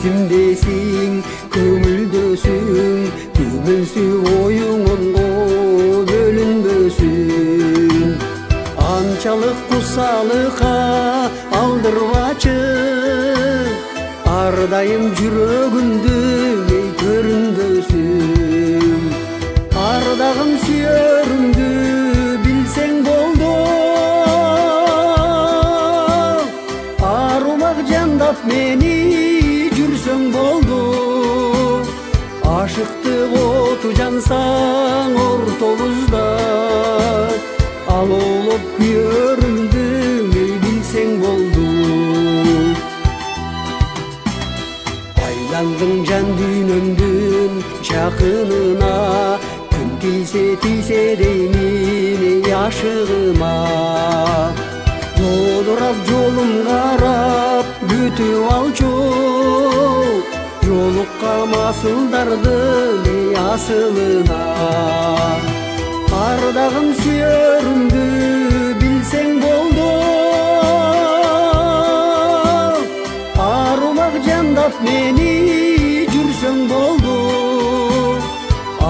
есімдесің, көңілдесің, көңілсі ойыңонго бөлінбөсүн. Анчалық құсалыға алдырбачы, ардайым жүрөгүмдү ей көрүнбөсүн. Ардагым сүйөрүмдү билсең болду, арумак жандап мени жүрсөң болду. Ашыктык оту жансаң ортобузда, алоолоп күйөрүмдү ей билсең болду. Айландың жан дүйнөмдүн жакынына, күн тийсе деймин ей ашыгыма. Жолдурап жолум карап бүтүп алчу, жолукка масылдардын эй асылына. Ардагым сүйөрүмдү билсең болду, арумак жандап мени жүрсөң болду.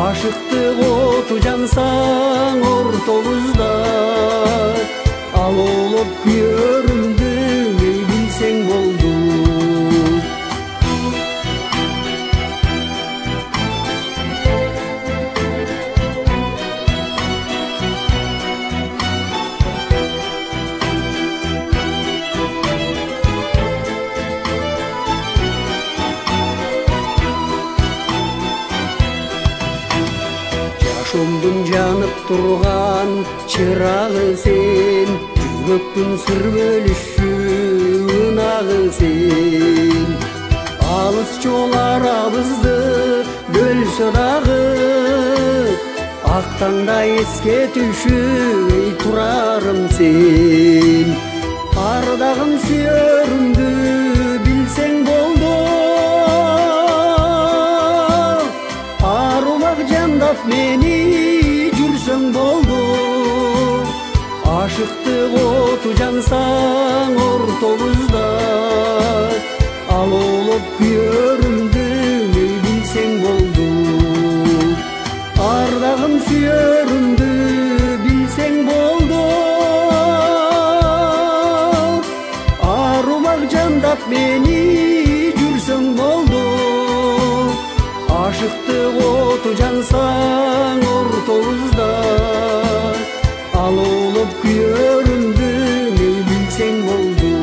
Ашыктык оту жансаң ортобузда, алоолоп күйөрүмдү ей билсең болду. Жашоомдун жанып турган чырагы сен, жүрөктүн сыр бөлүшчү ынагы сен. Алыс жол арабызды бөлсө дагы, ак таңда эске түшүп ей турарым сен. Ардагым сүйөрүмдү билсең болду, арумак жандап мени жүрсөң болду. Ашыктык оту жансаң ортобузда, алоолоп күйөрүмдү ей билсең болду. Ардагым сүйөрүмдү билсең болду, арумак жандап мени жүрсөң болду. Ашыктык оту жансаң ортобузда, алоолоп күйөрүмдү ей билсең болду.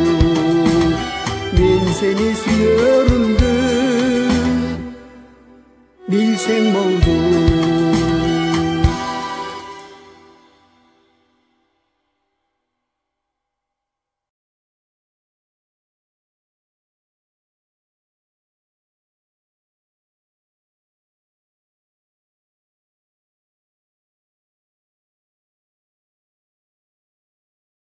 Мен сени сүйөрүмдү билсең болду.